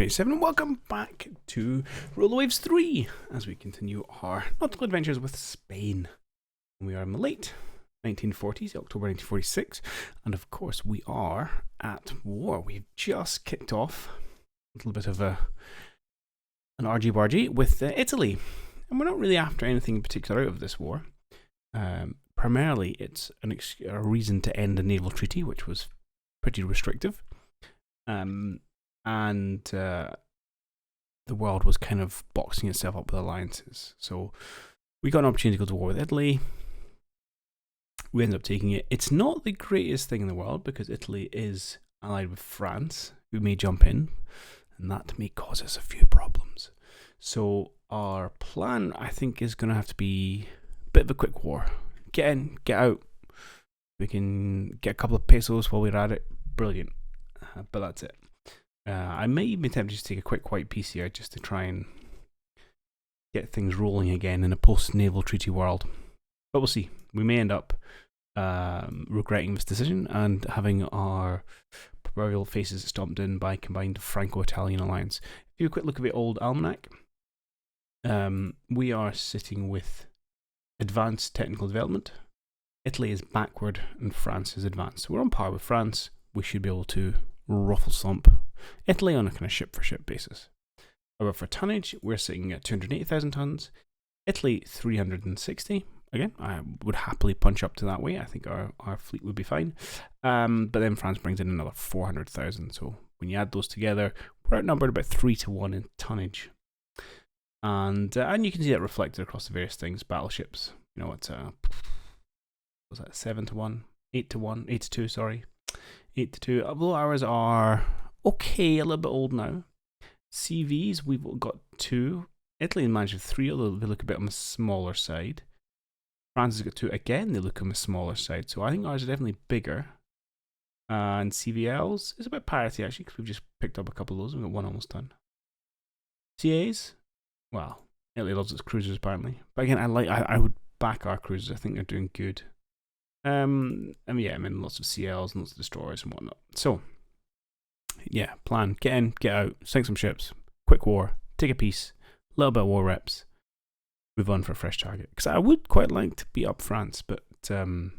187 and welcome back to Roll the Waves 3 as we continue our nautical adventures with Spain. We are in the late 1940s, October 1946, and of course we are at war. We've just kicked off a little bit of an argy-bargy with Italy, and we're not really after anything in particular out of this war. Primarily it's a reason to end a naval treaty, which was pretty restrictive. And the world was kind of boxing itself up with alliances. So we got an opportunity to go to war with Italy. We ended up taking it. It's not the greatest thing in the world because Italy is allied with France, who may jump in, and that may cause us a few problems. So our plan, I think, is going to have to be a bit of a quick war. Get in, get out. We can get a couple of pesos while we're at it. Brilliant. But that's it. I may even attempt to just take a quick white piece here just to try and get things rolling again in a post-naval treaty world. But we'll see. We may end up regretting this decision and having our proverbial faces stomped in by combined Franco-Italian alliance. If you have a quick look at the old almanac, we are sitting with advanced technical development. Italy is backward and France is advanced. So we're on par with France. We should be able to ruffle slump Italy on a kind of ship-for-ship basis. However, for tonnage, we're sitting at 280,000 tons. Italy, 360. Again, I would happily punch up to that way. I think our fleet would be fine. But then France brings in another 400,000. So when you add those together, we're outnumbered about 3-1 in tonnage. And you can see that reflected across the various things. Battleships, you know, it's was that 7-1, 8-1, 8-2, sorry. 8-2. Although ours are okay, a little bit old now. CVs, we've got 2. Italy managed with 3, although they look a bit on the smaller side. France has got 2. Again, they look on the smaller side. So I think ours are definitely bigger. And CVLs is about parity, actually, because we've just picked up a couple of those. We've got one almost done. CAs, well, Italy loves its cruisers, apparently. But again, I would back our cruisers. I think they're doing good. And yeah, I mean, lots of CLs and lots of destroyers and whatnot. So, yeah, plan. Get in, get out, sink some ships, quick war, take a piece, a little bit of war reps, move on for a fresh target. Because I would quite like to beat up France, but having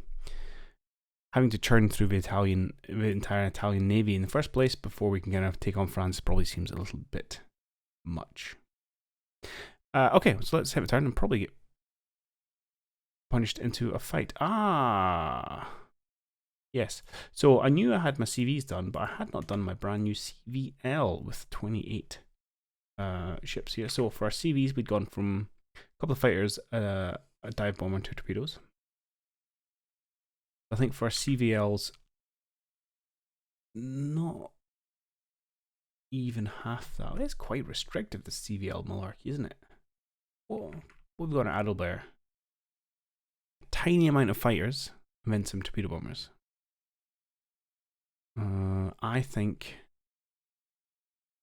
to churn through the entire Italian navy in the first place before we can kind of take on France probably seems a little bit much. Okay, so let's have a turn and probably get punished into a fight. Yes. So I knew I had my CVs done, but I had not done my brand new CVL with 28 ships here. So for our CVs, we'd gone from a couple of fighters, a dive bomber, and 2 torpedoes. I think for our CVLs, not even half that. It's quite restrictive, the CVL malarkey, isn't it? Oh, we've got an Adelbert. Tiny amount of fighters and then some torpedo bombers. I think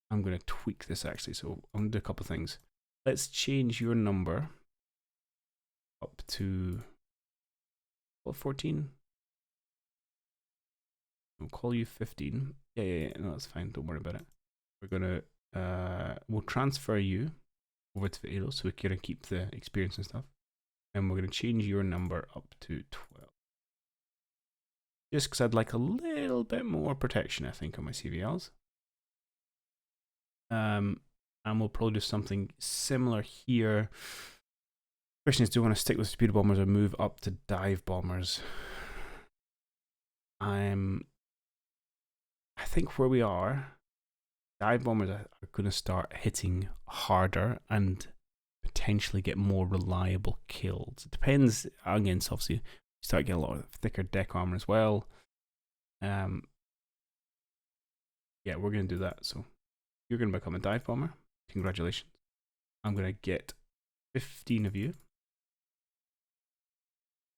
I'm going to tweak this actually, so I'm going to do a couple of things. Let's change your number up to 14. We'll call you 15. Yeah, no, that's fine. Don't worry about it. We're going to, we'll transfer you over to the ADO so we can keep the experience and stuff. And we're going to change your number up to 12. Just because I'd like a little bit more protection, I think, on my CVLs. And we'll probably do something similar here. Question is, do I want to stick with torpedo bombers or move up to dive bombers? I think where we are, dive bombers are going to start hitting harder and potentially get more reliable kills. It depends, again, so obviously you start getting a lot of thicker deck armor as well. Yeah, we're going to do that. So you're going to become a dive bomber. Congratulations. I'm going to get 15 of you.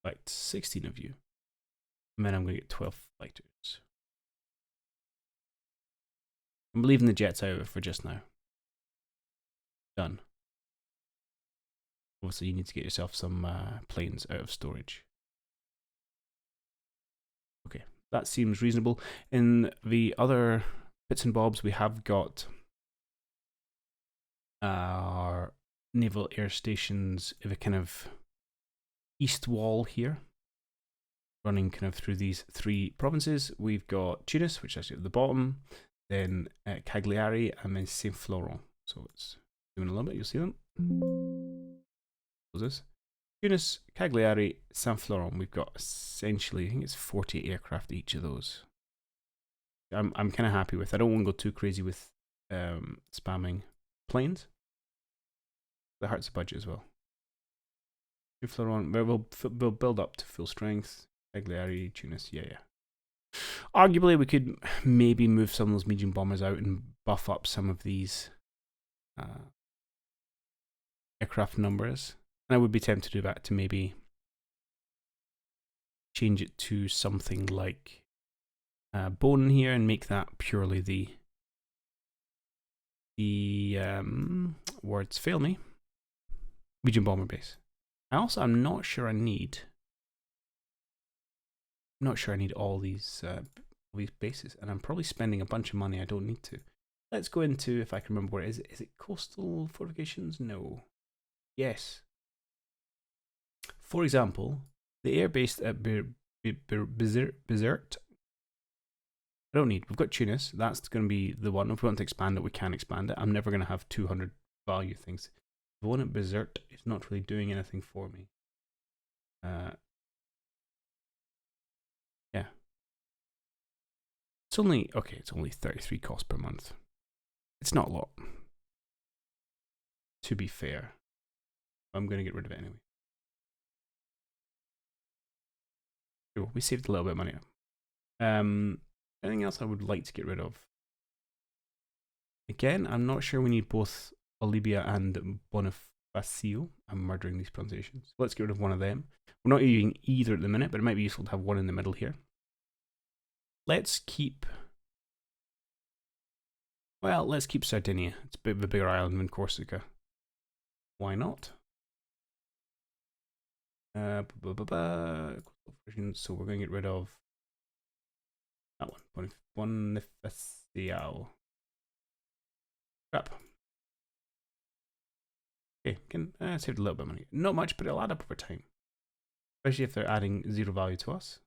Right, 16 of you. And then I'm going to get 12 fighters. I'm leaving the jets out for just now. Done. Obviously, you need to get yourself some planes out of storage. Okay, that seems reasonable. In the other bits and bobs, we have got our naval air stations of a kind of east wall here, running kind of through these 3 provinces. We've got Tunis, which is actually at the bottom, then Cagliari, and then Saint Florent. So it's doing a little bit, you'll see them. What's this? Tunis, Cagliari, Saint Florent. We've got essentially, I think it's 40 aircraft each of those. I'm kind of happy with. I don't want to go too crazy with spamming planes. That hurts the budget as well. Saint Florent, we'll build up to full strength. Cagliari, Tunis, yeah. Arguably, we could maybe move some of those medium bombers out and buff up some of these aircraft numbers. And I would be tempted to do that, to maybe change it to something like Bone here and make that purely the words fail me, medium bomber base. I'm not sure I need all these bases, and I'm probably spending a bunch of money I don't need to. Let's go into, if I can remember where it is. Is it coastal fortifications? No. Yes. For example, the air base at Bizerte. I don't need. We've got Tunis. That's going to be the one. If we want to expand it, we can expand it. I'm never going to have 200 value things. The one at Bizerte is not really doing anything for me. Yeah. It's only 33 cost per month. It's not a lot. To be fair. I'm going to get rid of it anyway. Cool. We saved a little bit of money. Anything else I would like to get rid of? Again, I'm not sure we need both Olibia and Bonifacio. I'm murdering these pronunciations. Let's get rid of one of them. We're not using either at the minute, but it might be useful to have one in the middle here. Let's keep Sardinia. It's a bit of a bigger island than Corsica. Why not? So we're going to get rid of that one. Bonifacio. Crap. Okay, can saved a little bit of money. Not much, but it'll add up over time. Especially if they're adding 0 value to us.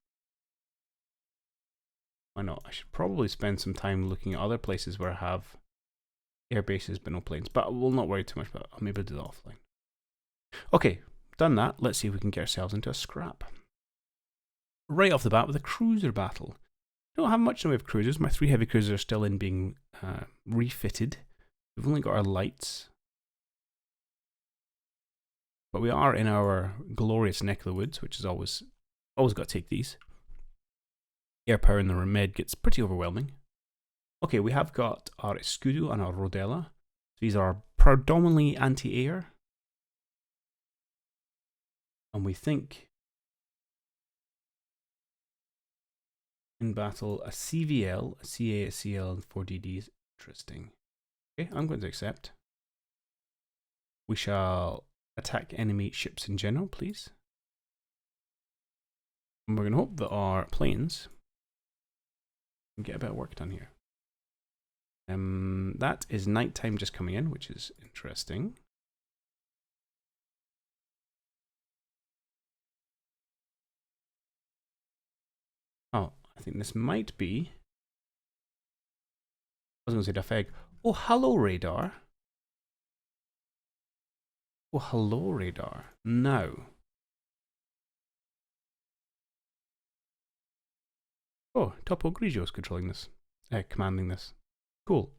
Why not? I should probably spend some time looking at other places where I have air bases but no planes. But we'll not worry too much about it. I'll maybe do that offline. Okay, done that. Let's see if we can get ourselves into a scrap. Right off the bat with a cruiser battle. I don't have much in the way of cruisers. My 3 heavy cruisers are still in being refitted. We've only got our lights. But we are in our glorious neck of the woods, which is always got to take these. Air power in the med gets pretty overwhelming. Okay, we have got our Escudo and our Rodella. These are predominantly anti-air. And we think in battle a CVL, a CA, a CL, and 4 DDs. Interesting. Okay, I'm going to accept. We shall attack enemy ships in general, please. And we're going to hope that our planes can get a bit of work done here. That is nighttime just coming in, which is interesting. Oh, I think this might be. I was going to say Dafeg. Oh, hello, radar. Oh, hello, radar. No. Oh, Topo Grigio's controlling this. Commanding this. Cool.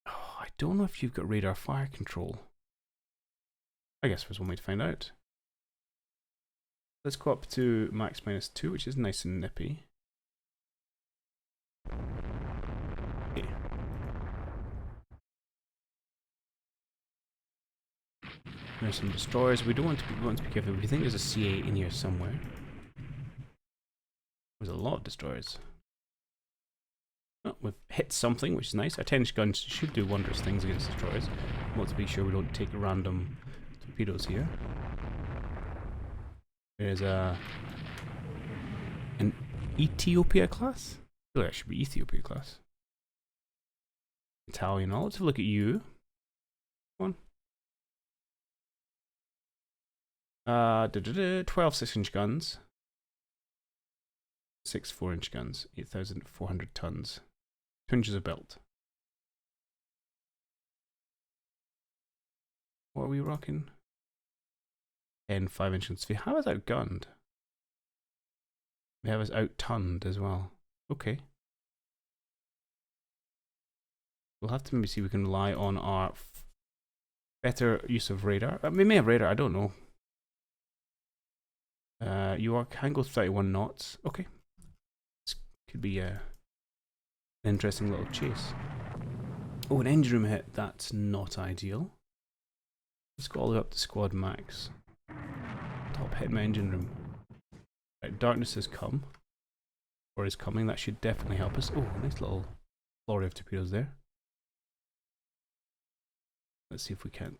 Oh, I don't know if you've got radar fire control. I guess there's one way to find out. Let's go up to max -2, which is nice and nippy. Okay. There's some destroyers. We want to be careful. We think there's a CA in here somewhere. There's a lot of destroyers. Oh, we've hit something, which is nice. Our 10-inch guns should do wondrous things against destroyers. We want to be sure we don't take random torpedoes here. There's an Ethiopia class? Oh, that should be Ethiopia class. Italian. Let's have a look at you. Come on. 12 6-inch guns. 6 4-inch guns. 8,400 tons. 2 inches of build. What are we rocking? 10 5-inch guns. We have us outgunned. We have us out-tonned as well. Okay. We'll have to maybe see if we can rely on our better use of radar. We may have radar, I don't know. You can go 31 knots. Okay. This could be an interesting little chase. Oh, an engine room hit. That's not ideal. Let's go all the way up to squad max. Top hit my engine room. Right, darkness has come. Or is coming. That should definitely help us. Oh, nice little flurry of torpedoes there. Let's see if we can't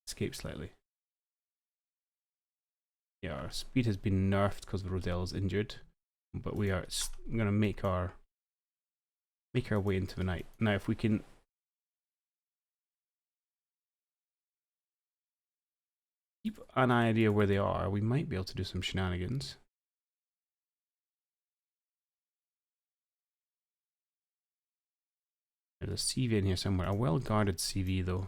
escape slightly. Yeah, our speed has been nerfed because the Rodell is injured, but we are going to make our way into the night. Now, if we can keep an idea where they are, we might be able to do some shenanigans. There's a CV in here somewhere. A well-guarded CV, though.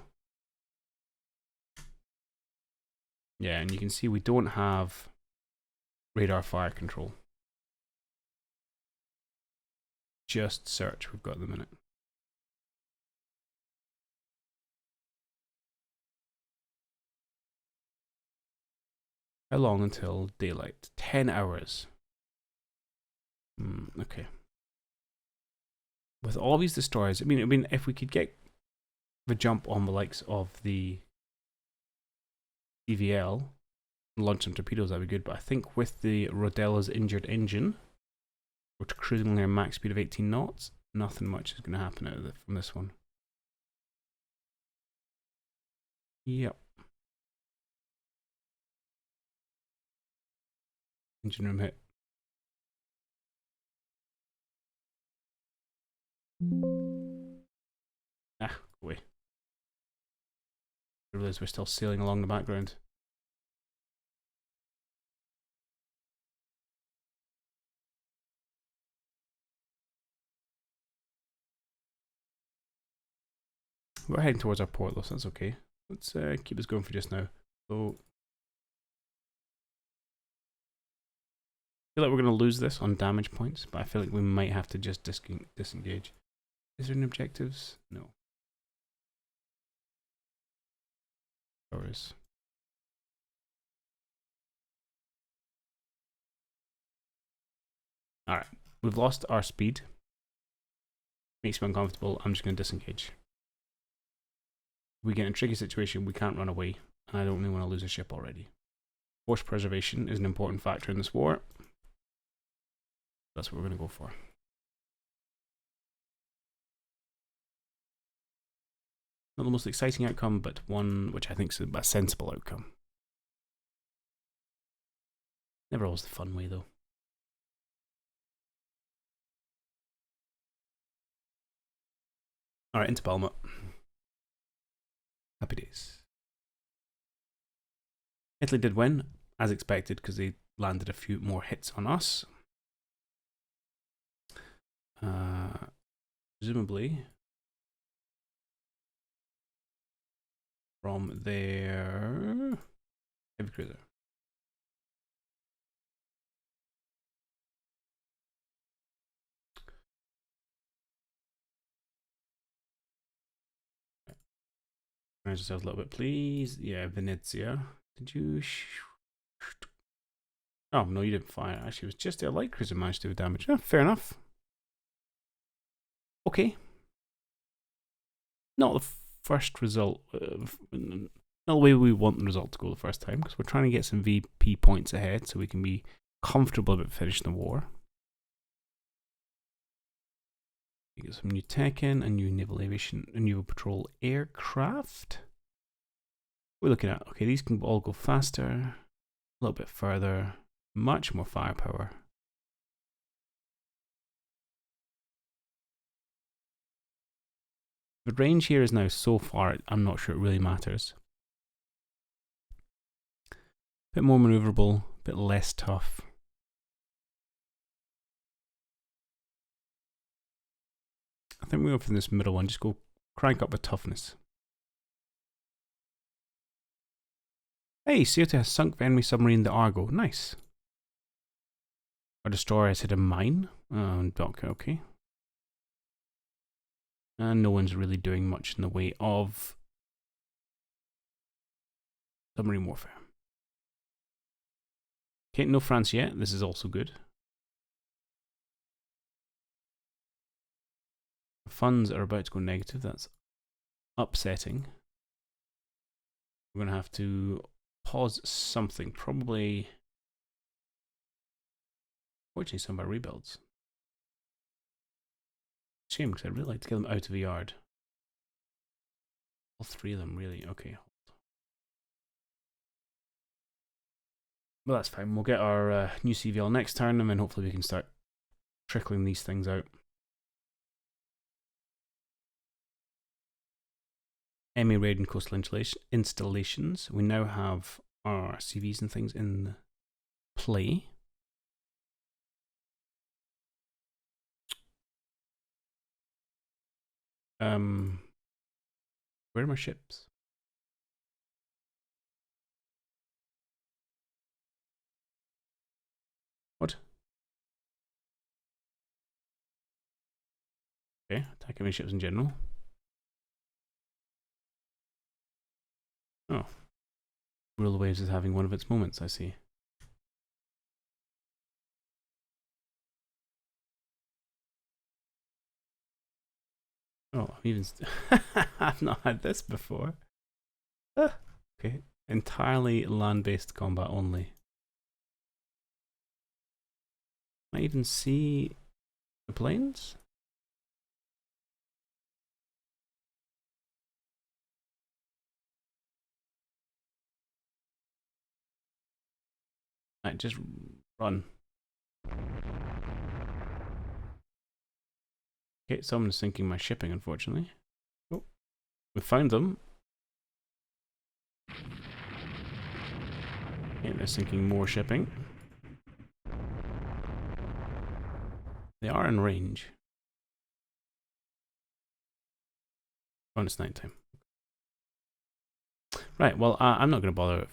Yeah, and you can see we don't have radar fire control. Just search we've got at the minute. How long until daylight? 10 hours. Okay. With all these destroyers, I mean, if we could get the jump on the likes of the EVL and launch some torpedoes, that'd be good. But I think with the Rodella's injured engine, we're cruising near max speed of 18 knots. Nothing much is going to happen out of from this one. Yep. Engine room hit. Ah, go away. I realize we're still sailing along the background. We're heading towards our port though, so that's okay. Let's keep this going for just now. So, I feel like we're going to lose this on damage points, but I feel like we might have to just disengage. Is there any objectives? No. There is. Alright, we've lost our speed. Makes me uncomfortable. I'm just going to disengage. If we get in a tricky situation, we can't run away, and I don't really want to lose a ship already. Force preservation is an important factor in this war. That's what we're going to go for. Not the most exciting outcome, but one which I think is a sensible outcome. Never always the fun way, though. Alright, into Palma. Happy days. Italy did win, as expected, because they landed a few more hits on us. Presumably from their heavy cruiser. Manage yourself a little bit, please. Yeah, Venezia. Did you? Oh no, you didn't fire. Actually, it was just their light cruiser managed to do damage. Oh, fair enough. Okay. Not the first result. Not the way we want the result to go the first time, because we're trying to get some VP points ahead so we can be comfortable about finishing the war. We get some new tech in, a new naval aviation, a new patrol aircraft. We're looking at, okay, these can all go faster, a little bit further, much more firepower. The range here is now so far, I'm not sure it really matters. Bit more maneuverable, bit less tough. I think we go for this middle one, just go crank up the toughness. Hey, CO2 has sunk the enemy submarine, the Argo. Nice. Our destroyer has hit a mine. Okay. And no one's really doing much in the way of submarine warfare. Okay, no France yet. This is also good. Funds are about to go negative. That's upsetting. We're going to have to pause something. Probably. Fortunately, some of our rebuilds. Shame, because I'd really like to get them out of the yard. All three of them, really. Okay. Well, that's fine. We'll get our new CVL next turn, and then hopefully we can start trickling these things out. Emmy raid and coastal installations. We now have our CVs and things in play. Where are my ships? What? Okay, attacking my ships in general. Oh. Rule of Waves is having one of its moments, I see. Oh, I've even... I've not had this before. Okay, entirely land-based combat only. I even see the planes? Right, just run. Okay, someone's sinking my shipping, unfortunately. Oh, we found them. Okay, they're sinking more shipping. They are in range. Oh, it's nighttime. Right, well, I'm not going to bother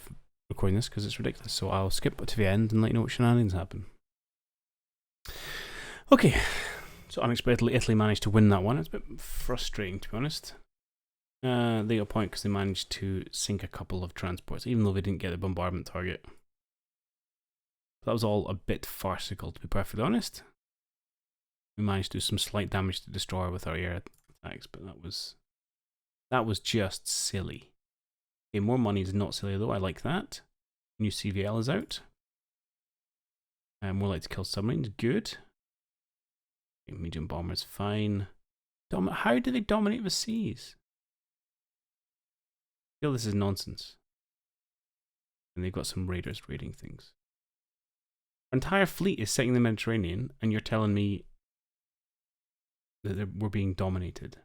recording this because it's ridiculous, so I'll skip to the end and let you know what shenanigans happen. Okay, so unexpectedly Italy managed to win that one. It's a bit frustrating, to be honest. They got a point because they managed to sink a couple of transports, even though they didn't get the bombardment target. That was all a bit farcical, to be perfectly honest. We managed to do some slight damage to destroyer with our air attacks, but that was just silly. Okay, more money is not silly though. I like that. New CVL is out. More like to kill submarines. Good. Okay, medium bombers, fine. How do they dominate the seas? I feel this is nonsense. And they've got some raiders raiding things. Our entire fleet is sitting in the Mediterranean, and you're telling me that we're being dominated.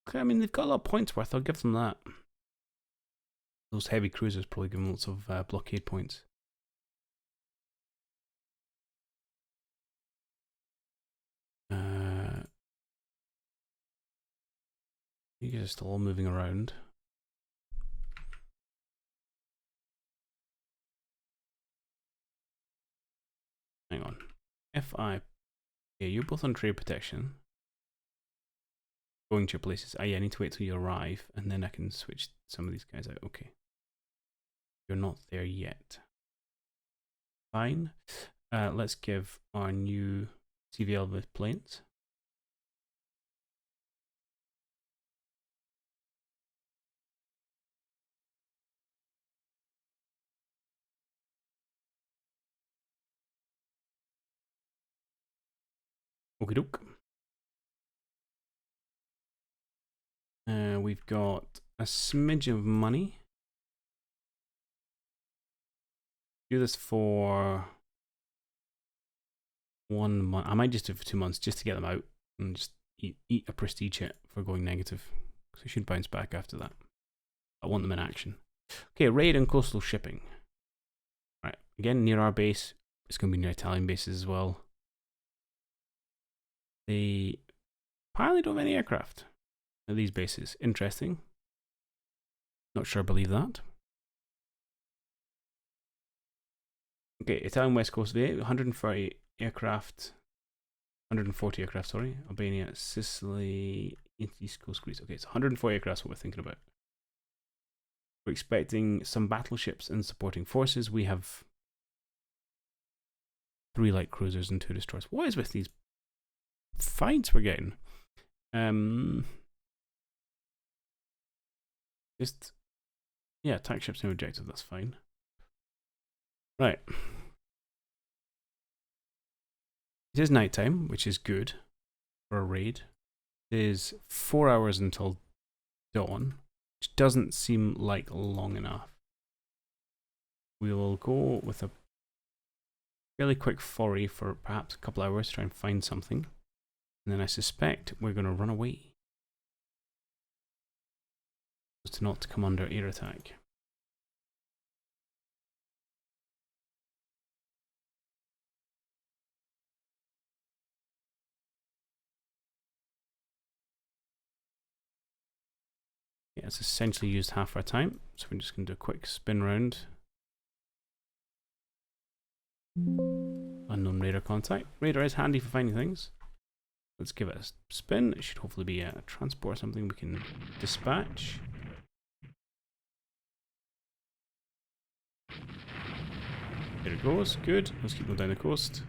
Okay, I mean, they've got a lot of points worth. I'll give them that. Those heavy cruisers probably give them lots of blockade points. You guys are still all moving around. Hang on. FI. Yeah, you're both on trade protection. Going to your places. Yeah, I need to wait till you arrive, and then I can switch some of these guys out. Okay. You're not there yet. Fine. Let's give our new CVL with planes. Okie doke. We've got a smidge of money. Do this for 1 month. I might just do it for 2 months just to get them out and just eat a prestige hit for going negative. So we should bounce back after that. I want them in action. Okay, raid and coastal shipping. Right, again, near our base. It's going to be near Italian bases as well. They apparently don't have any aircraft at these bases. Interesting. Not sure I believe that. Okay, Italian West Coast V8, 140 aircraft. 140 aircraft, sorry. Albania, Sicily, East Coast Greece. Okay, it's 140 aircraft, what we're thinking about. We're expecting some battleships and supporting forces. We have 3 light cruisers and 2 destroyers. What is with these fights we're getting? Just, yeah, attack ships and objective, that's fine. Right. It is nighttime, which is good for a raid. It is 4 hours until dawn, which doesn't seem like long enough. We will go with a fairly quick foray for perhaps a couple hours to try and find something. And then I suspect we're going to run away. To not come under air attack. Yeah, it's essentially used half our time, so we're just going to do a quick spin round. Unknown radar contact. Radar is handy for finding things. Let's give it a spin. It should hopefully be a transport or something we can dispatch. There it goes. Good. Let's keep going down the coast.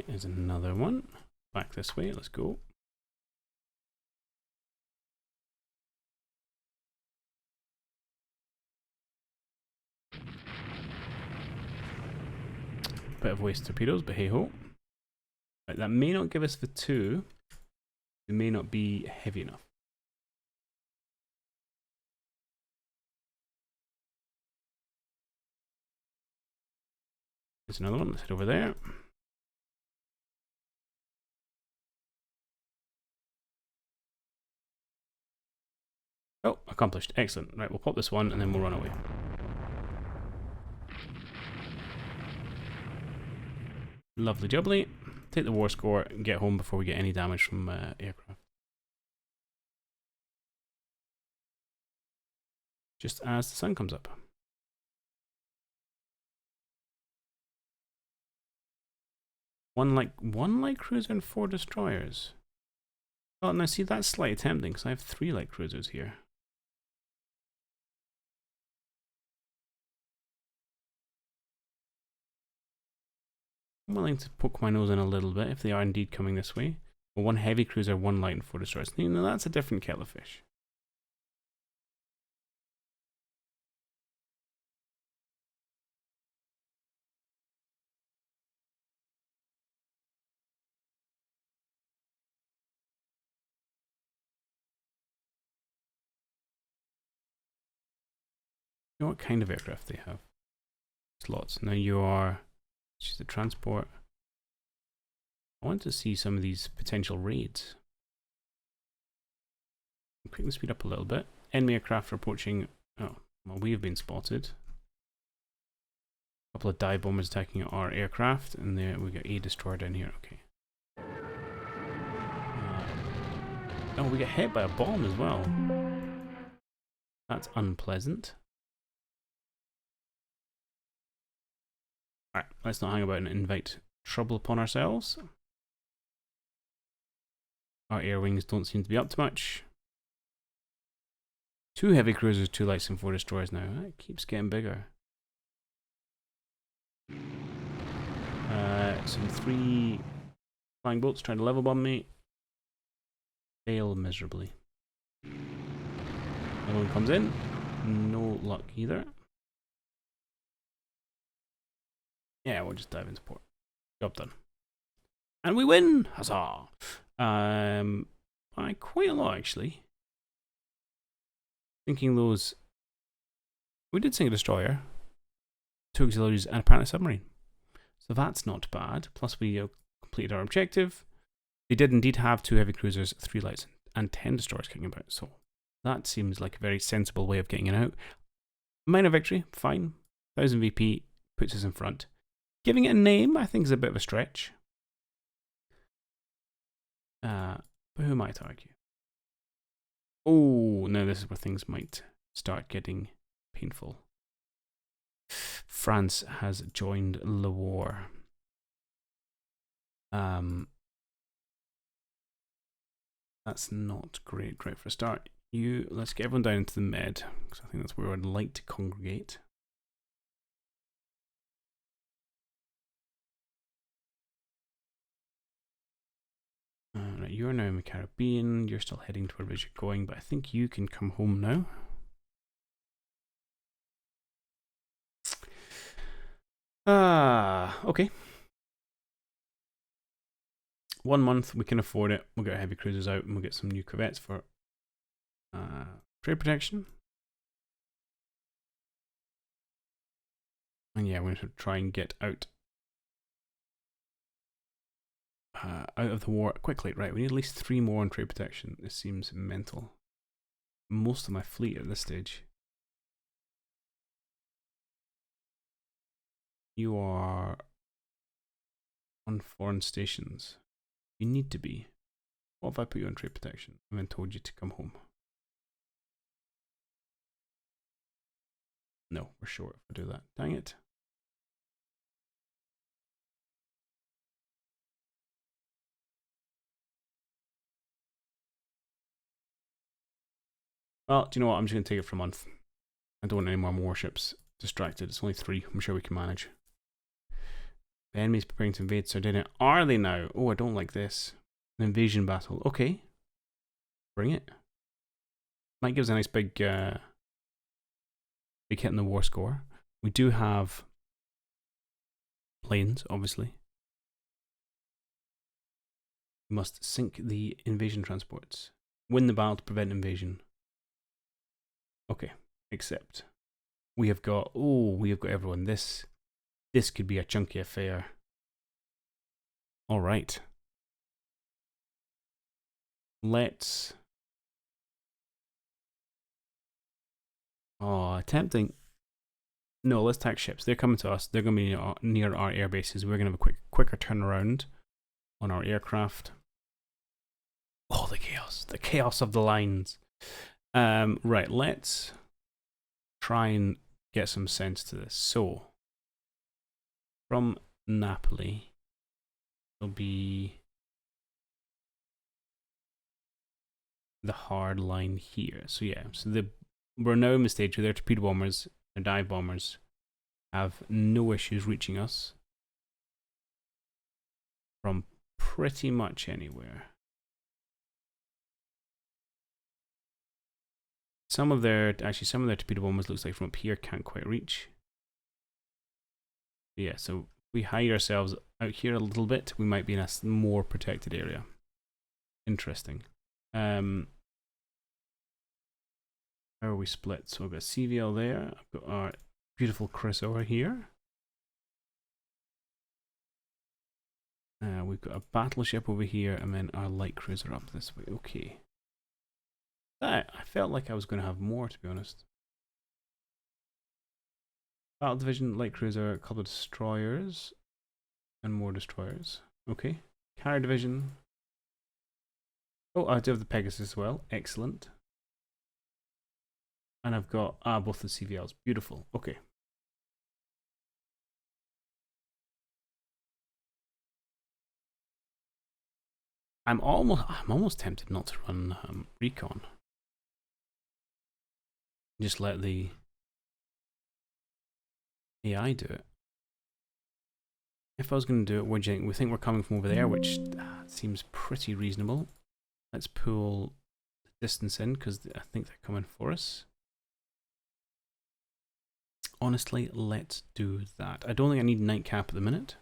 Here's another one. Back this way. Let's go. Bit of waste torpedoes, but hey ho. Right, that may not give us the 2. They may not be heavy enough. There's another one. Let's head over there. Oh, accomplished. Excellent. Right, we'll pop this one and then we'll run away. Lovely jubbly. Take the war score and get home before we get any damage from aircraft. Just as the sun comes up. One light cruiser and 4 destroyers. Oh, now see, that's slightly tempting because I have 3 light cruisers here. I'm willing to poke my nose in a little bit if they are indeed coming this way. Well, 1 heavy cruiser, 1 light and 4 destroyers. You know, that's a different kettle of fish. You know what kind of aircraft they have? Slots. Now you are just the transport. I want to see some of these potential raids. Quickly speed up a little bit. Enemy aircraft approaching. Oh, well, we have been spotted. A couple of dive bombers attacking our aircraft, and there we got a destroyer down here. Okay. Oh, we get hit by a bomb as well. That's unpleasant. Alright, let's not hang about and invite trouble upon ourselves. Our air wings don't seem to be up to much. 2 heavy cruisers, 2 lights and 4 destroyers now. It keeps getting bigger. Some 3 flying boats trying to level bomb me. Fail miserably. Another one comes in. No luck either. Yeah, we'll just dive into port. Job done. And we win! Huzzah! By quite a lot, actually. Thinking those... We did sink a destroyer, 2 auxiliaries, and apparently a submarine. So that's not bad. Plus we completed our objective. They did indeed have 2 heavy cruisers, 3 lights, and 10 destroyers kicking about. So that seems like a very sensible way of getting it out. Minor victory, fine. 1000 VP puts us in front. Giving it a name, I think, is a bit of a stretch. But who might argue? Oh, no, this is where things might start getting painful. France has joined the war. That's not great. Right, for a start, let's get everyone down into the med, because I think that's where I'd like to congregate. Right, you're now in the Caribbean. You're still heading to wherever you're going, but I think you can come home now. Okay. 1 month, we can afford it. We'll get our heavy cruisers out and we'll get some new corvettes for trade protection. And yeah, we're going to try and get out of the war quickly. Right, we need at least 3 more on trade protection. This seems mental. Most of my fleet at this stage. You are on foreign stations. You need to be. What if I put you on trade protection and then told you to come home? No, we're short if I do that. Dang it. Well, do you know what? I'm just going to take it for a month. I don't want any more warships distracted. It's only 3. I'm sure we can manage. The enemy's preparing to invade Sardinia. Are they now? Oh, I don't like this. An invasion battle. Okay. Bring it. Might give us a nice big hit in the war score. We do have planes, obviously. We must sink the invasion transports. Win the battle to prevent invasion. Okay, except we have got everyone. This could be a chunky affair. All right. Let's. Oh, tempting. No, let's tax ships. They're coming to us. They're going to be near our air bases. We're going to have a quicker turnaround on our aircraft. Oh, the chaos! The chaos of the lines. Right, let's try and get some sense to this. So, from Napoli, it'll be the hard line here. So yeah, we're now in the stage where their torpedo bombers and dive bombers have no issues reaching us from pretty much anywhere. Some of their torpedo bombers looks like from up here can't quite reach. Yeah, so if we hide ourselves out here a little bit, we might be in a more protected area. Interesting. How are we split? So I've got CVL there. I've got our beautiful Chris over here. We've got a battleship over here, and then our light cruiser up this way. Okay. I felt like I was going to have more, to be honest. Battle division, light cruiser, a couple of destroyers, and more destroyers. Okay. Carrier division. Oh, I do have the Pegasus as well. Excellent. And I've got both the CVLs. Beautiful. Okay. I'm almost tempted not to run recon. Just let the AI do it. If I was going to do it, what do you think? We think we're coming from over there, which seems pretty reasonable. Let's pull the distance in because I think they're coming for us. Honestly, let's do that. I don't think I need nightcap at the minute.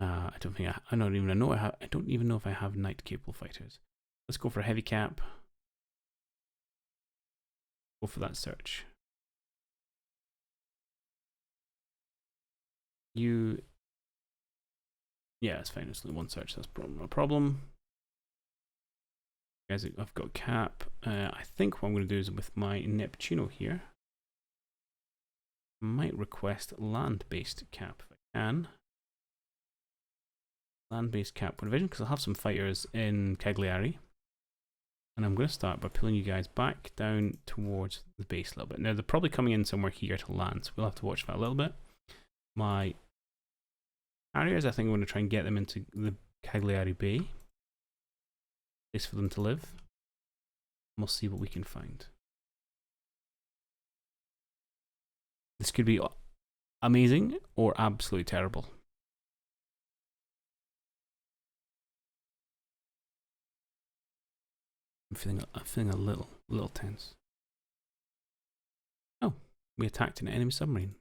I don't think I don't even know I don't even know if I have night capable fighters. Let's go for a heavy cap. Go for that search. Yeah, it's fine. It's only one search. That's no problem. Guys, I've got cap. I think what I'm going to do is with my Neptuno here, I might request land-based cap if I can. Land-based cap for division, because I'll have some fighters in Cagliari. And I'm going to start by pulling you guys back down towards the base a little bit. Now, they're probably coming in somewhere here to land, so we'll have to watch that a little bit. My carriers, I think I'm going to try and get them into the Cagliari Bay. Place for them to live. And we'll see what we can find. This could be amazing or absolutely terrible. I'm feeling a little tense. Oh, we attacked an enemy submarine.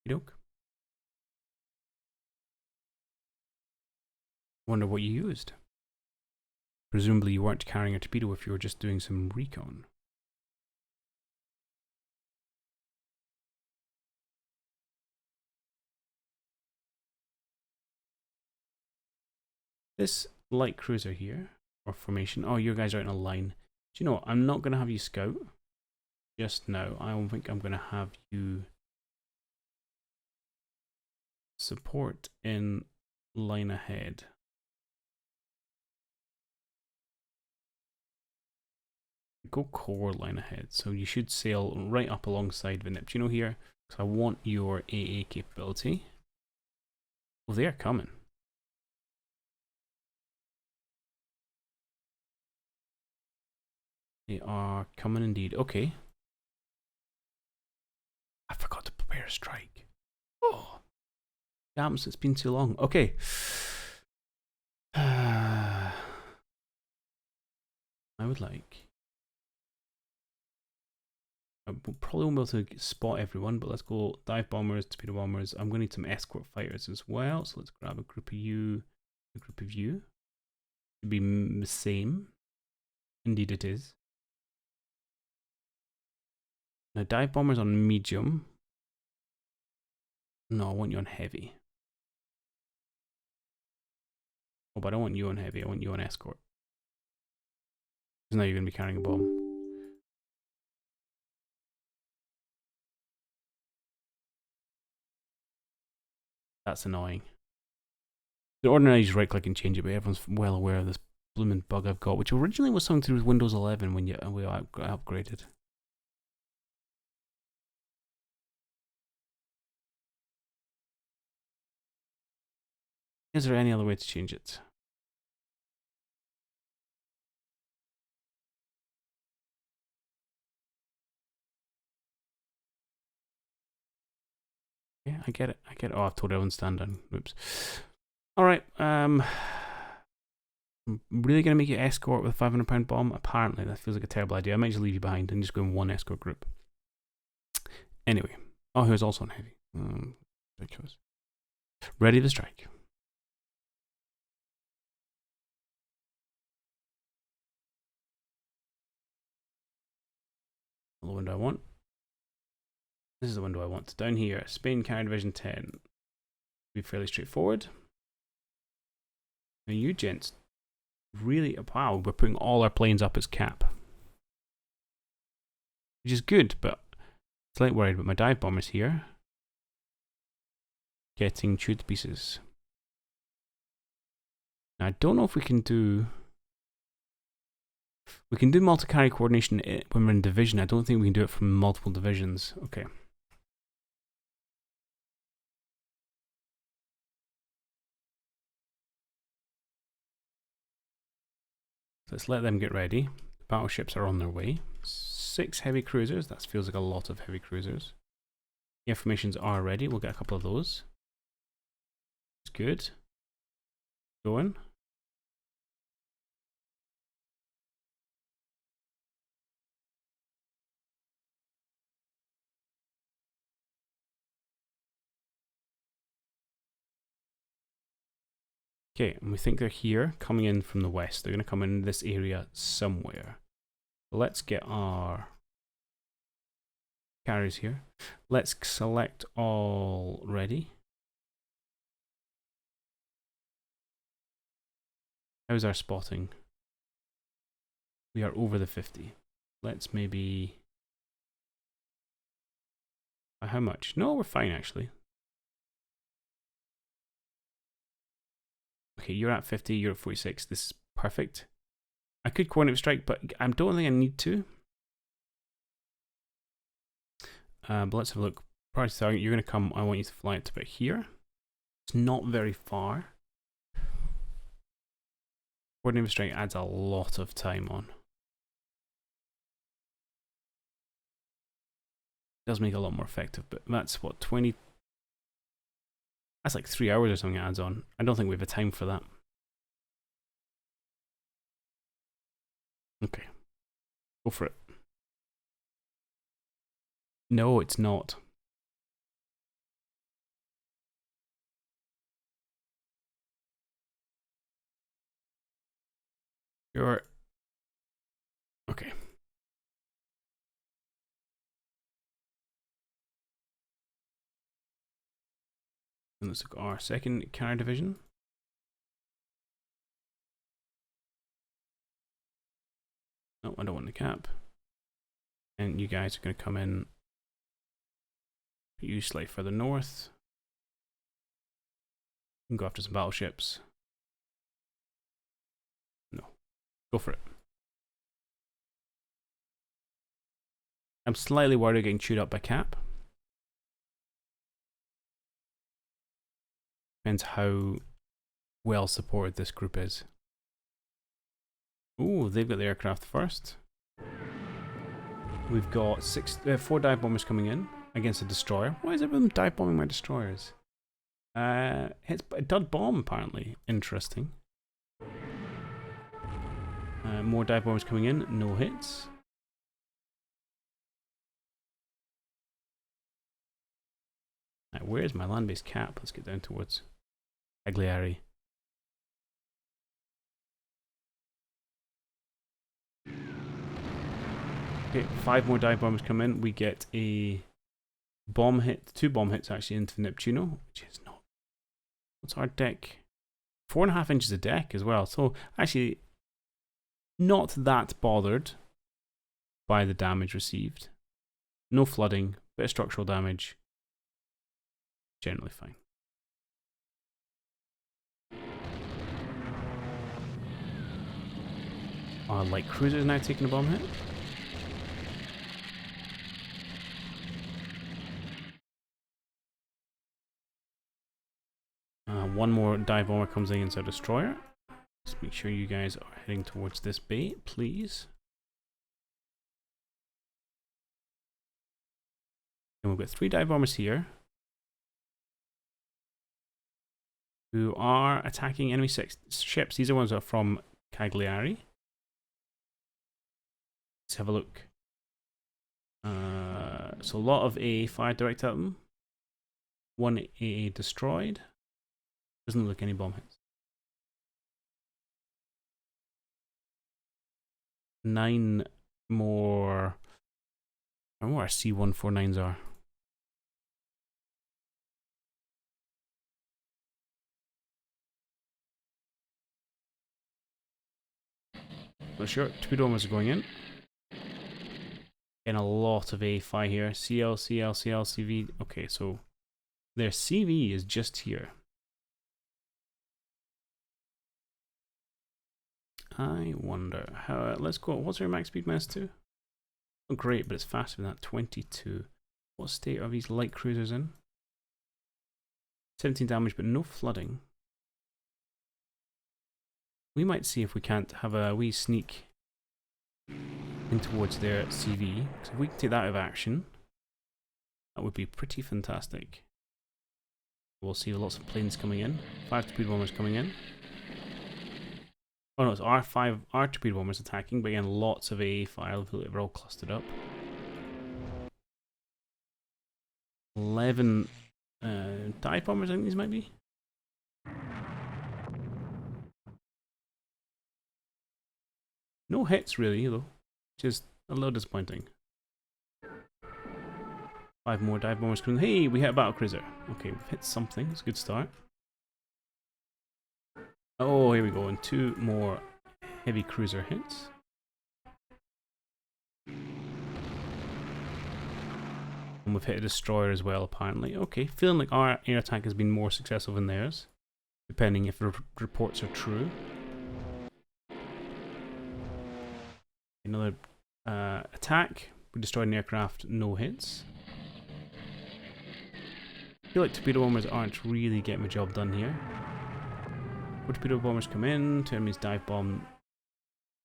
Doke. Wonder what you used. Presumably you weren't carrying a torpedo if you were just doing some recon. This light cruiser here, or formation, oh, you guys are in a line. Do you know what? I'm not going to have you scout just now. I don't think I'm going to have you support in line ahead. Go core line ahead. So you should sail right up alongside the Neptuno here. So I want your AA capability. Well, they're coming. They are coming indeed. Okay. I forgot to prepare a strike. Oh. Damn, it's been too long. Okay. I would like... I probably won't be able to spot everyone, but let's go dive bombers, torpedo bombers. I'm going to need some escort fighters as well. So let's grab a group of you. A group of you. Should be the same. Indeed it is. Now dive bombers on medium. No, I want you on heavy. Oh, but I don't want you on heavy. I want you on escort. Because now you're going to be carrying a bomb. That's annoying. The ordinary is right click and change it, but everyone's well aware of this blooming bug I've got, which originally was something to do with Windows 11 when we got upgraded. Is there any other way to change it? Yeah, I get it. Oh, I've told everyone to stand down. Oops. Alright, I'm really going to make you escort with a £500 bomb? Apparently, that feels like a terrible idea. I might just leave you behind and just go in one escort group. Anyway. Oh, he was also on heavy. Ridiculous. Ready to strike. The window I want. This is the window I want. Down here, Spain Carrier Division 10. Be fairly straightforward. Now you gents, really, wow, we're putting all our planes up as cap. Which is good, but slightly worried about my dive bombers here. Getting chewed to pieces. Now I don't know if we can do... We can do multi-carry coordination when we're in division. I don't think we can do it from multiple divisions. Okay. Let's let them get ready. Battleships are on their way. 6 heavy cruisers. That feels like a lot of heavy cruisers. The formations are ready. We'll get a couple of those. It's good. Going. Okay, and we think they're here, coming in from the west. They're going to come in this area somewhere. Let's get our carriers here. Let's select all ready. How's our spotting? We are over the 50. Let's maybe... By how much? No, we're fine actually. Okay, you're at 50, you're at 46. This is perfect. I could coordinate strike, but I don't think I need to. But let's have a look. Priority target, you're going to come. I want you to fly it to about here. It's not very far. Coordinate strike adds a lot of time on. It does make it a lot more effective, but that's what, 20... That's like 3 hours or something it adds on. I don't think we have a time for that. Okay. Go for it. No, it's not. You're... Okay. And let's look at our second carrier division. No, I don't want the cap. And you guys are going to come in. You slightly further north. You can go after some battleships. No. Go for it. I'm slightly worried of getting chewed up by cap. Depends how well supported this group is. Ooh, they've got the aircraft first. We've got 4 dive bombers coming in against a destroyer. Why is everyone dive bombing my destroyers? It did bomb apparently. Interesting. More dive bombers coming in. No hits. Right, where's my land-based cap? Let's get down towards Cagliari. Okay, 5 more dive bombers come in. We get a bomb hit, 2 bomb hits actually into Neptuno, which is not. What's our deck? 4.5 inches of deck as well. So actually, not that bothered by the damage received. No flooding, bit of structural damage. Generally fine. Our light cruiser is now taking a bomb hit. One more dive bomber comes in inside destroyer. Just make sure you guys are heading towards this bay, please. And we've got 3 dive bombers here who are attacking enemy ships. These are ones that are from Cagliari. Let's have a look. So a lot of AA fire direct at them. 1 AA destroyed. Doesn't look any bomb hits. 9 more. I don't know where our C149s are. Not sure. 2 bombers are going in. And a lot of A5 here. CL, CL, CL, CV. Okay, so their CV is just here. I wonder how. Let's go. What's our max speed -2? Oh, great, but it's faster than that. 22. What state are these light cruisers in? 17 damage, but no flooding. We might see if we can't have a wee sneak in towards their CV. So if we can take that out of action, that would be pretty fantastic. We'll see lots of planes coming in. 5 torpedo bombers coming in. Oh no, it's R5 torpedo bombers attacking, but again, lots of AA fire. They're all clustered up. 11 dive bombers, I think these might be. No hits really, though, which is a little disappointing. 5 more dive bombers coming. Hey, we hit a battle cruiser. Okay, we've hit something. It's a good start. Oh, here we go. And 2 more heavy cruiser hits. And we've hit a destroyer as well, apparently. Okay, feeling like our air attack has been more successful than theirs, depending if the reports are true. Another attack. We destroyed an aircraft, no hits. I feel like torpedo bombers aren't really getting the job done here. 4 torpedo bombers come in, 2 enemies dive bomb.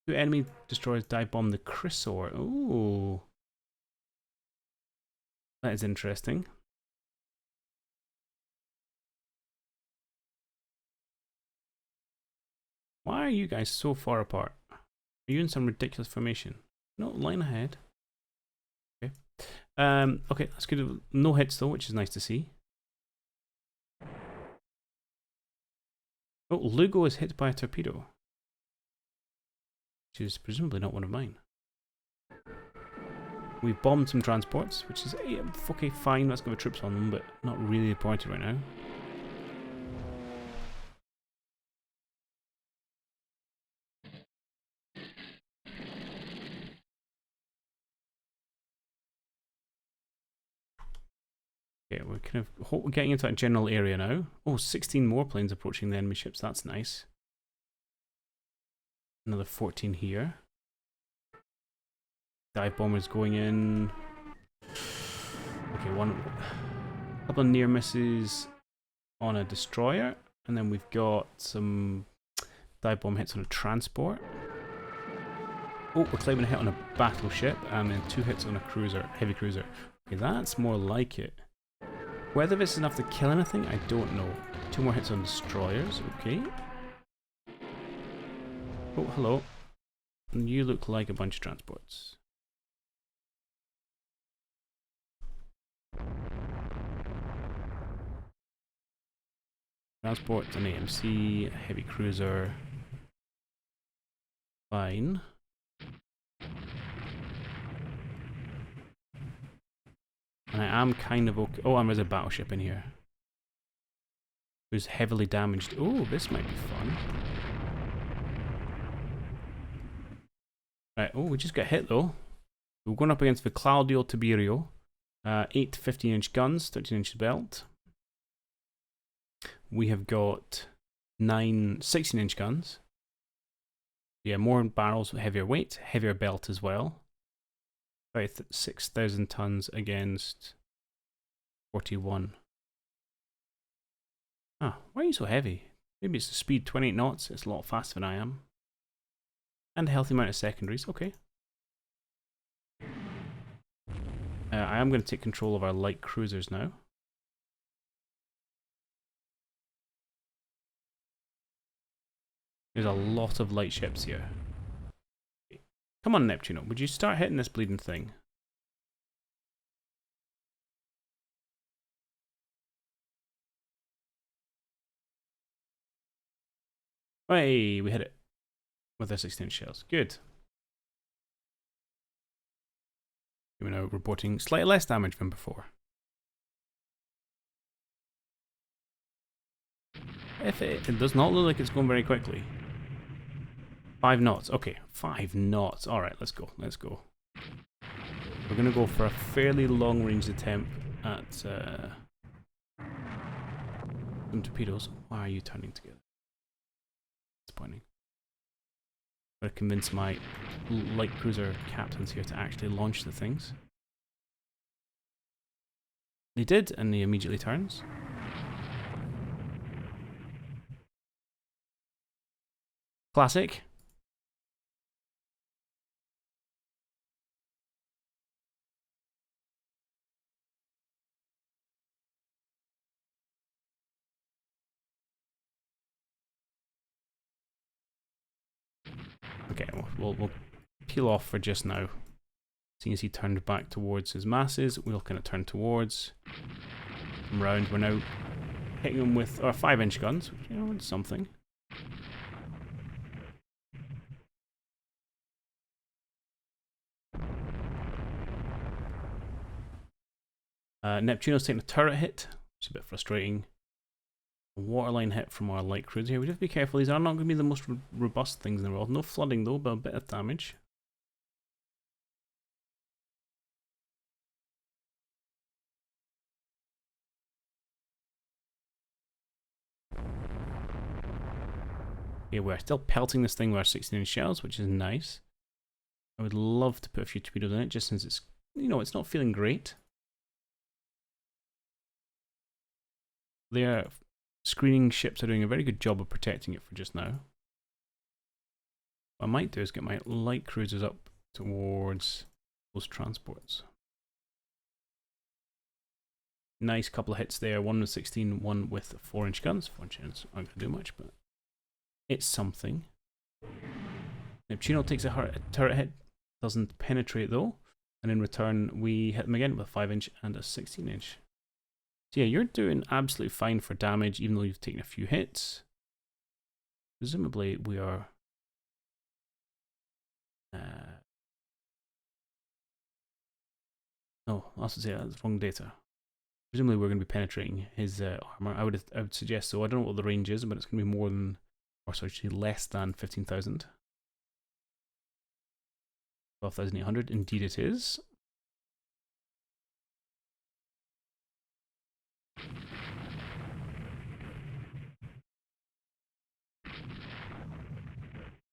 2 enemy destroyers dive bomb the Chrysor. Ooh. That is interesting. Why are you guys so far apart? Are you in some ridiculous formation? No, line ahead. Okay. Okay, that's good. No hits though, which is nice to see. Oh, Lugo is hit by a torpedo. Which is presumably not one of mine. We've bombed some transports, which is okay, fine. Let's give troops on them, but not really the priority right now. Okay, we're kind of getting into that general area now. Oh, 16 more planes approaching the enemy ships. That's nice. Another 14 here. Dive bombers going in. Okay, a couple of near misses on a destroyer, and then we've got some dive bomb hits on a transport. Oh, we're claiming a hit on a battleship, and then 2 hits on a cruiser, heavy cruiser. Okay, that's more like it. Whether this is enough to kill anything, I don't know. 2 more hits on destroyers, okay. Oh, hello. And you look like a bunch of transports. Transport, an AMC, a heavy cruiser. Fine. And I am kind of okay. Oh, and there's a battleship in here. Who's heavily damaged. Oh, this might be fun. Right, oh, we just got hit though. We're going up against the Claudio Tiberio. 8 to 15-inch guns, 13-inch belt. We have got 9 16-inch guns. Yeah, more barrels with heavier weight, heavier belt as well. 6,000 tons against 41. Ah, why are you so heavy? Maybe it's the speed, 28 knots. It's a lot faster than I am. And a healthy amount of secondaries. Okay. I am going to take control of our light cruisers now. There's a lot of light ships here. Come on, Neptuno. Would you start hitting this bleeding thing? Hey, we hit it. With our 16-inch shells. Good. We're now reporting slightly less damage than before. It does not look like it's going very quickly. 5 knots. Okay, 5 knots. Alright, let's go. Let's go. We're going to go for a fairly long-range attempt at some torpedoes. Why are you turning together? Disappointing. I'm going to convince my light cruiser captains here to actually launch the things. They did, and he immediately turns. Classic. Okay, we'll peel off for just now. Seeing as he turned back towards his masses, we'll kind of turn towards. Come round. We're now hitting him with our 5-inch guns, which, you know, it's something. Neptuno's taking a turret hit, which is a bit frustrating. A waterline hit from our light cruiser here. We have to be careful. These are not going to be the most robust things in the world. No flooding though, but a bit of damage. Yeah, we're still pelting this thing with our 16-inch shells, which is nice. I would love to put a few torpedoes in it, just since it's, you know, it's not feeling great. Their screening ships are doing a very good job of protecting it for just now. What I might do is get my light cruisers up towards those transports. Nice couple of hits there, one with 16, one with 4-inch guns. 4-inch guns aren't going to do much, but it's something. Neptuno takes a turret hit, doesn't penetrate though, and in return we hit them again with a 5-inch and a 16-inch. So yeah, you're doing absolutely fine for damage, even though you've taken a few hits. Presumably we are... no, I was to say that's wrong data. Presumably we're going to be penetrating his armor. I would suggest so. I don't know what the range is, but it's going to be more than, or sorry, less than 15,000. 12,800. Indeed it is.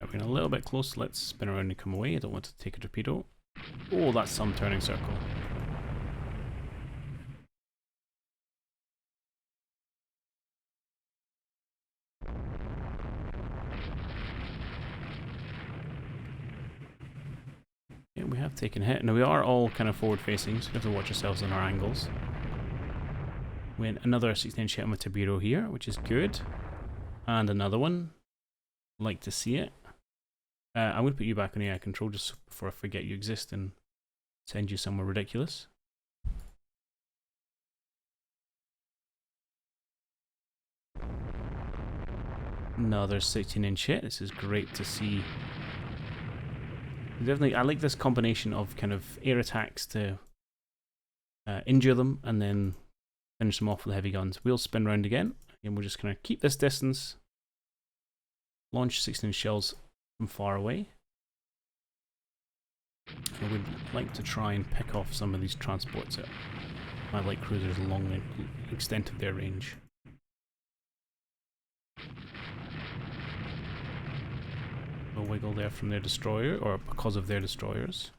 We're getting a little bit close. Let's spin around and come away. I don't want to take a torpedo. Oh, that's some turning circle. Yeah, we have taken a hit. Now we are all kind of forward facing, so we have to watch ourselves on our angles. We had another 16-inch hit on the torpedo here, which is good. And another one. Like to see it. I'm going to put you back on AI control just before I forget you exist and send you somewhere ridiculous. Another 16-inch hit. This is great to see. Definitely, I like this combination of kind of air attacks to injure them and then finish them off with heavy guns. We'll spin round again, and we're just going to keep this distance. Launch 16-inch shells from far away. I would like to try and pick off some of these transports at my light cruisers along the extent of their range. A wiggle there from their destroyer, or because of their destroyers.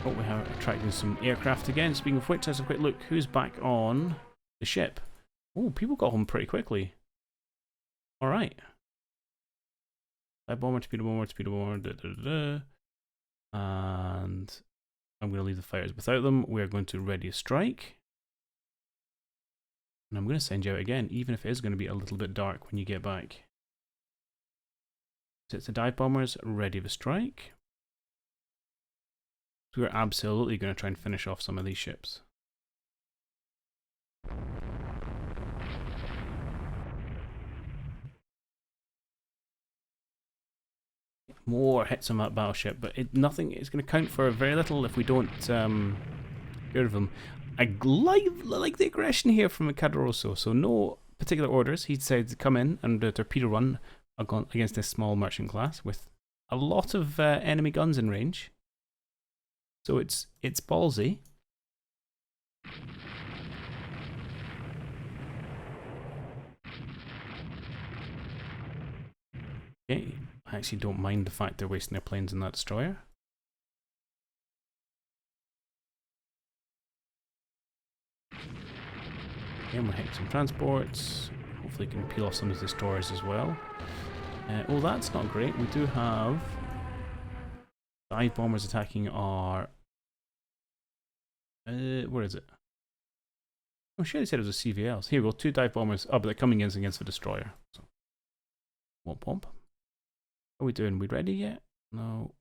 Oh, we have attracted some aircraft again. Speaking of which, let's have a quick look. Who's back on the ship? Oh, people got home pretty quickly. Alright. Bomber, torpedo bomber, torpedo bomber, da, da, da, da. And I'm going to leave the fighters without them. We're going to ready a strike. And I'm going to send you out again, even if it is going to be a little bit dark when you get back. So it's the dive bombers, ready to strike. So we're absolutely going to try and finish off some of these ships. More hits on that battleship, but nothing is going to count for very little if we don't get rid of them. I like the aggression here from Cadoroso, so no particular orders. He decided to come in and do a torpedo run against this small merchant class with a lot of enemy guns in range. So it's ballsy. Okay, I actually don't mind the fact they're wasting their planes in that destroyer. Again, we're hitting some transports. Hopefully we can peel off some of these destroyers as well. Oh, that's not great. We do have dive bombers attacking our... where is it? I'm sure they said it was a CVLs. Here we go, 2 dive bombers. Oh, but they're coming in against the destroyer. So, womp womp. Are we doing? We ready yet? No.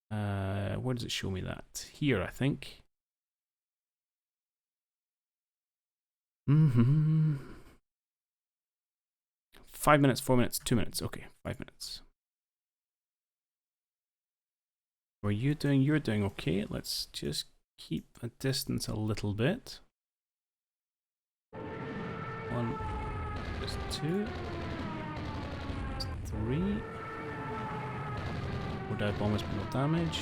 Where does it show me that? Here, I think. 5 minutes, 4 minutes, 2 minutes. Okay, 5 minutes. What are you doing? You're doing okay. Let's just keep a distance a little bit. 1, just 2, 3. 4 dive bombers, but no damage.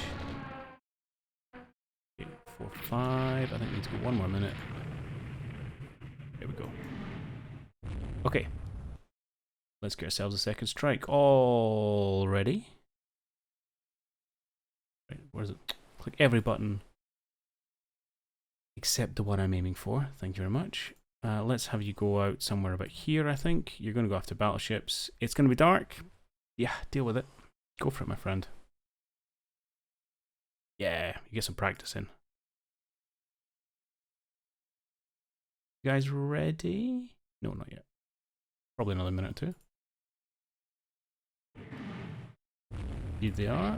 8, 4, 5. I think we need to go 1 more minute. There we go. Okay. Let's get ourselves a second strike. All ready. Right, where is it? Click every button except the one I'm aiming for. Thank you very much. Let's have you go out somewhere about here, I think. You're going to go after battleships. It's going to be dark. Yeah, deal with it. Go for it, my friend. Yeah, you get some practice in. You guys ready? No, not yet. Probably another minute or 2. Here they are.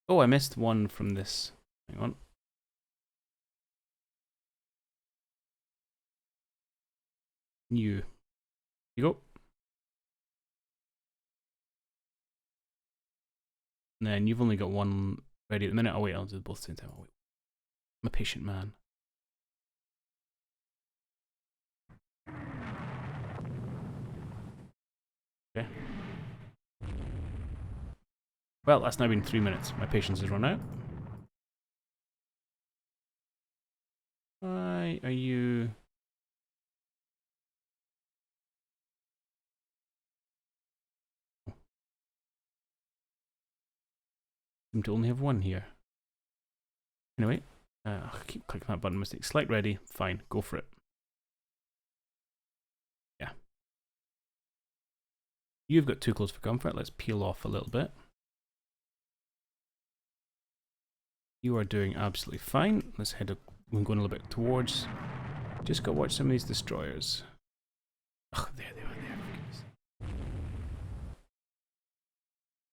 Oh, I missed one from this. Hang on. You go. And then you've only got one ready at the minute. Oh wait, I'll do both at the same time. Oh, wait. I'm a patient man. Okay. Well, that's now been 3 minutes. My patience has run out. Why are you... Seem to only have one here. Anyway, I'll keep clicking that button. Mistake. Select ready. Fine. Go for it. Yeah. You've got too close for comfort. Let's peel off a little bit. You are doing absolutely fine. Let's head up. We're going a little bit towards. Just got to watch some of these destroyers. Oh, there they are. There.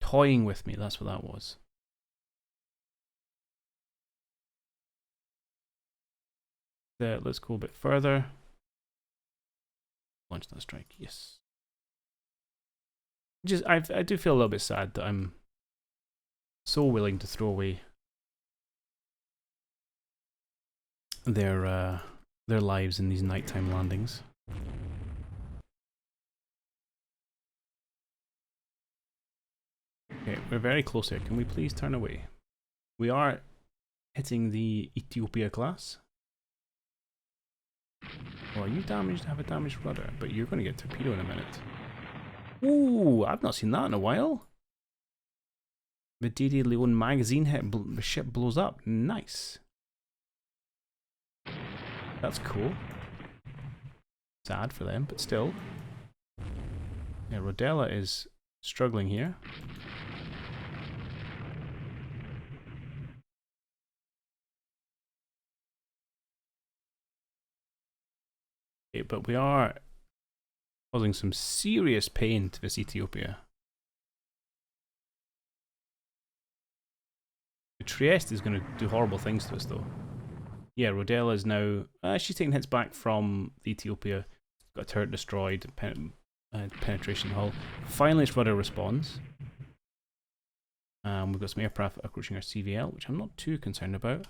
Toying with me. That's what that was. Let's go a bit further. Launch that strike. Yes. I do feel a little bit sad that I'm so willing to throw away their lives in these nighttime landings. Okay, we're very close here. Can we please turn away? We are hitting the Ethiopia class. Well, are you damaged? Have a damaged rudder, but you're going to get torpedo in a minute. Ooh, I've not seen that in a while. Vididi Leon magazine hit, the ship blows up. Nice. That's cool. Sad for them, but still. Yeah, Rodella is struggling here. Okay, but we are causing some serious pain to this Ethiopia. The Trieste is going to do horrible things to us, though. Yeah, Rodella is now... she's taking hits back from the Ethiopia. Got a turret destroyed. Penetration hull. Finally, its rudder responds. We've got some aircraft approaching our CVL, which I'm not too concerned about.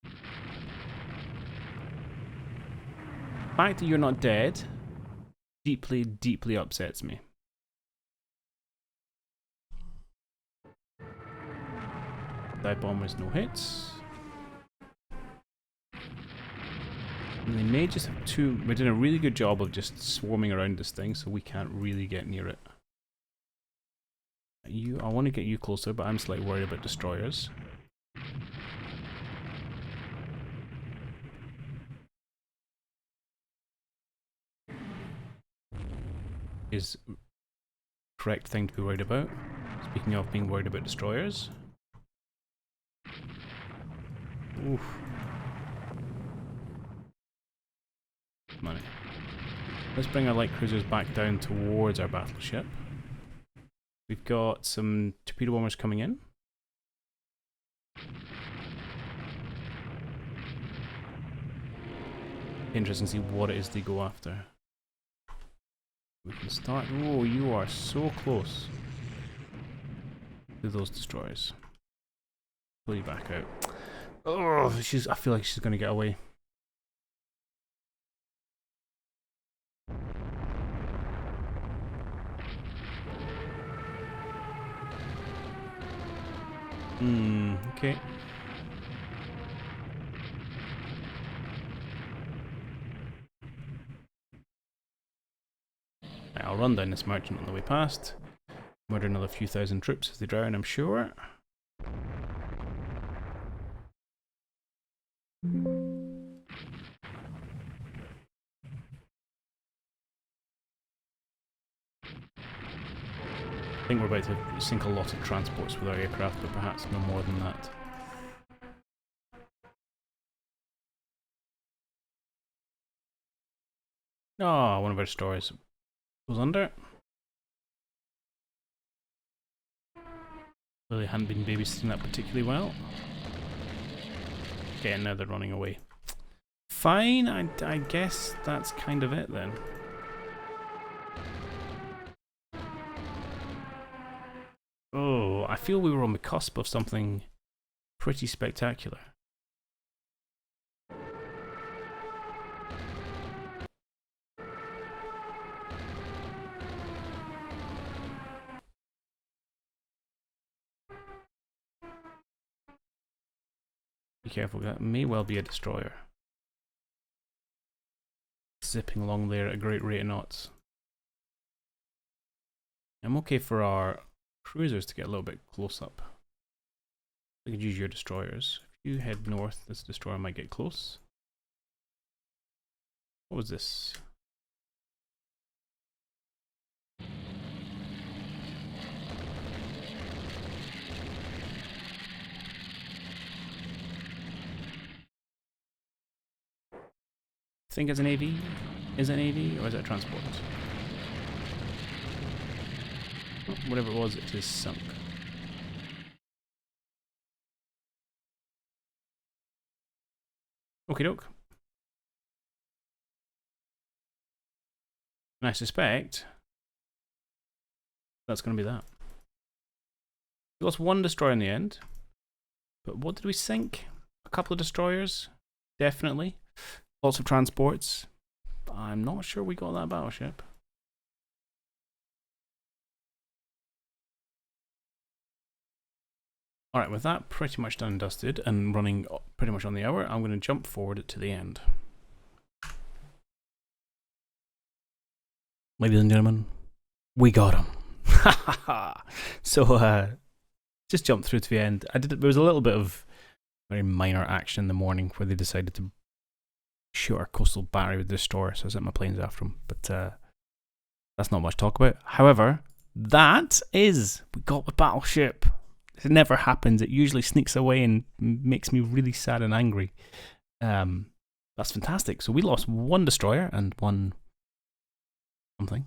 The fact that you're not dead deeply, deeply upsets me. Dive bombers, no hits. And they may just have two. We're doing a really good job of just swarming around this thing, so we can't really get near it. I want to get you closer, but I'm slightly worried about destroyers. Is correct thing to be worried about. Speaking of being worried about destroyers. Oof. Money. Let's bring our light cruisers back down towards our battleship. We've got some torpedo bombers coming in. Interesting to see what it is they go after. We can start. Oh, you are so close to those destroyers. Pull you back out. Oh, I feel like she's going to get away. Okay. I'll run down this merchant on the way past. Murder another few thousand troops if they drown, I'm sure. I think we're about to sink a lot of transports with our aircraft, but perhaps no more than that. Oh, one of our destroyers goes under. Really hadn't been babysitting that particularly well. Okay, and now they're running away. Fine, I guess that's kind of it then. Oh, I feel we were on the cusp of something pretty spectacular. Be careful, that may well be a destroyer. Zipping along there at a great rate of knots. I'm okay for our cruisers to get a little bit close up. We could use your destroyers. If you head north, this destroyer might get close. What was this? Think it's an AV? Is it an AV or is it a transport? Oh, whatever it was, it is sunk. Okie doke. And I suspect that's going to be that. We lost one destroyer in the end. But what did we sink? A couple of destroyers? Definitely. Lots of transports. I'm not sure we got that battleship. Alright, with that pretty much done and dusted and running pretty much on the hour, I'm going to jump forward to the end. Ladies and gentlemen, we got him. So, just jumped through to the end. There was a little bit of very minor action in the morning where they decided to shoot our coastal battery with the destroyer, so I sent my planes after them. But that's not much to talk about. However, we got the battleship. It never happens. It usually sneaks away and makes me really sad and angry. That's fantastic. So we lost one destroyer and one something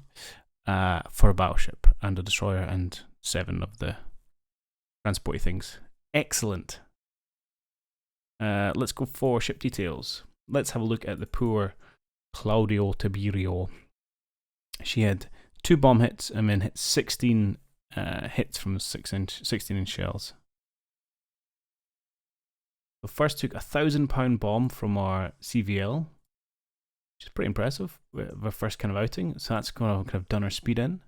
for a battleship and a destroyer and 7 of the transporty things. Excellent. Let's go for ship details. Let's have a look at the poor Claudio Tiberio. She had 2 bomb hits and then hit 16 hits from 16-inch shells. So first took a 1,000-pound bomb from our CVL, which is pretty impressive with our first kind of outing. So that's kind of done our speed in.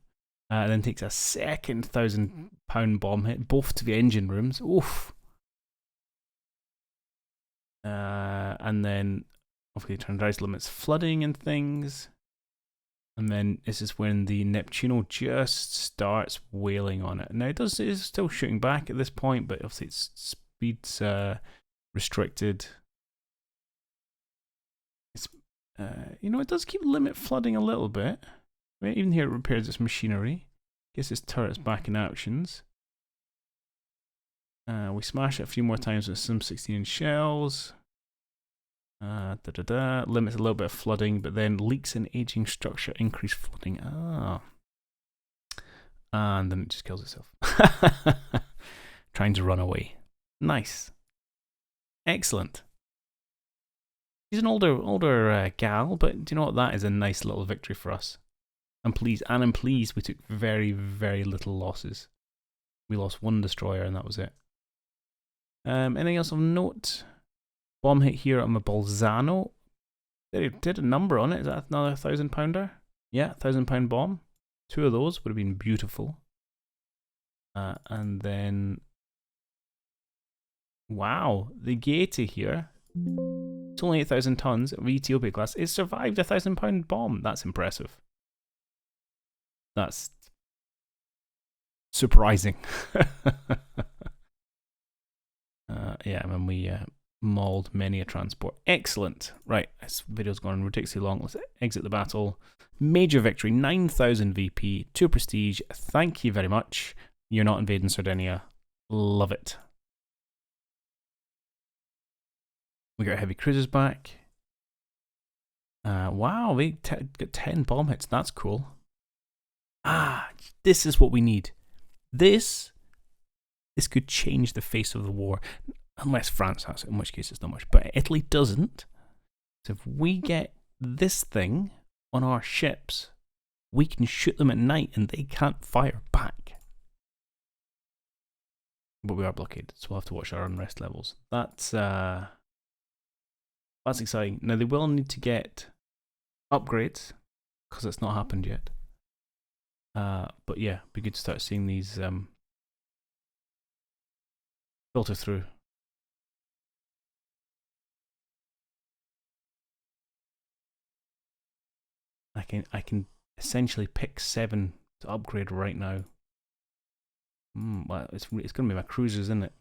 And then takes a second 1,000-pound bomb hit, both to the engine rooms. Oof. And then obviously turns limits flooding and things. And then this is when the Neptuno just starts wailing on it. Now it is still shooting back at this point, but obviously its speed's restricted. It's it does keep limit flooding a little bit. Right, even here it repairs its machinery. Gets its turrets back in actions. We smash it a few more times with some 16-inch shells. Limits a little bit of flooding, but then leaks in aging structure increase flooding. And then it just kills itself. Trying to run away. Nice. Excellent. She's an older gal, but do you know what? That is a nice little victory for us. I'm pleased we took very, very little losses. We lost one destroyer and that was it. Anything else of note? Bomb hit here on my Bolzano. They did a number on it. Is that another 1,000-pounder? Yeah, 1,000-pound bomb. 2 of those would have been beautiful. And then, wow, the Gaeta here. It's only 8,000 tons of Ethiopia class. It survived a 1,000-pound bomb. That's impressive. That's surprising. Yeah, I mean, we mauled many a transport. Excellent. Right, this video's gone ridiculously long. Let's exit the battle. Major victory, 9,000 VP, 2 prestige. Thank you very much. You're not invading Sardinia. Love it. We got heavy cruisers back. Wow, we got 10 bomb hits. That's cool. This is what we need. This could change the face of the war. Unless France has it, in which case it's not much. But Italy doesn't. So if we get this thing on our ships, we can shoot them at night and they can't fire back. But we are blockaded, so we'll have to watch our unrest levels. That's exciting. Now they will need to get upgrades, because it's not happened yet. But yeah, it'd be good to start seeing these filter through. I can essentially pick 7 to upgrade right now. Well, it's going to be my cruisers, isn't it?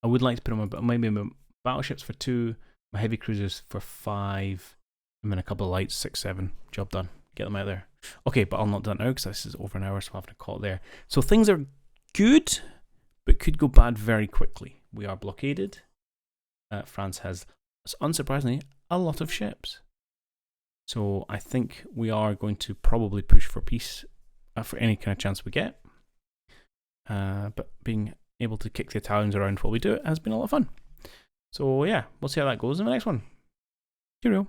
I would like to put on maybe my battleships for 2, my heavy cruisers for 5, and then a couple of lights, 6, 7. Job done. Get them out there. Okay, but I'll not do that now because this is over an hour, so I'll have to call it there. So things are good, but could go bad very quickly. We are blockaded. France has, unsurprisingly, a lot of ships. So I think we are going to probably push for peace for any kind of chance we get. But being able to kick the Italians around while we do it has been a lot of fun. So yeah, we'll see how that goes in the next one. Cheerio.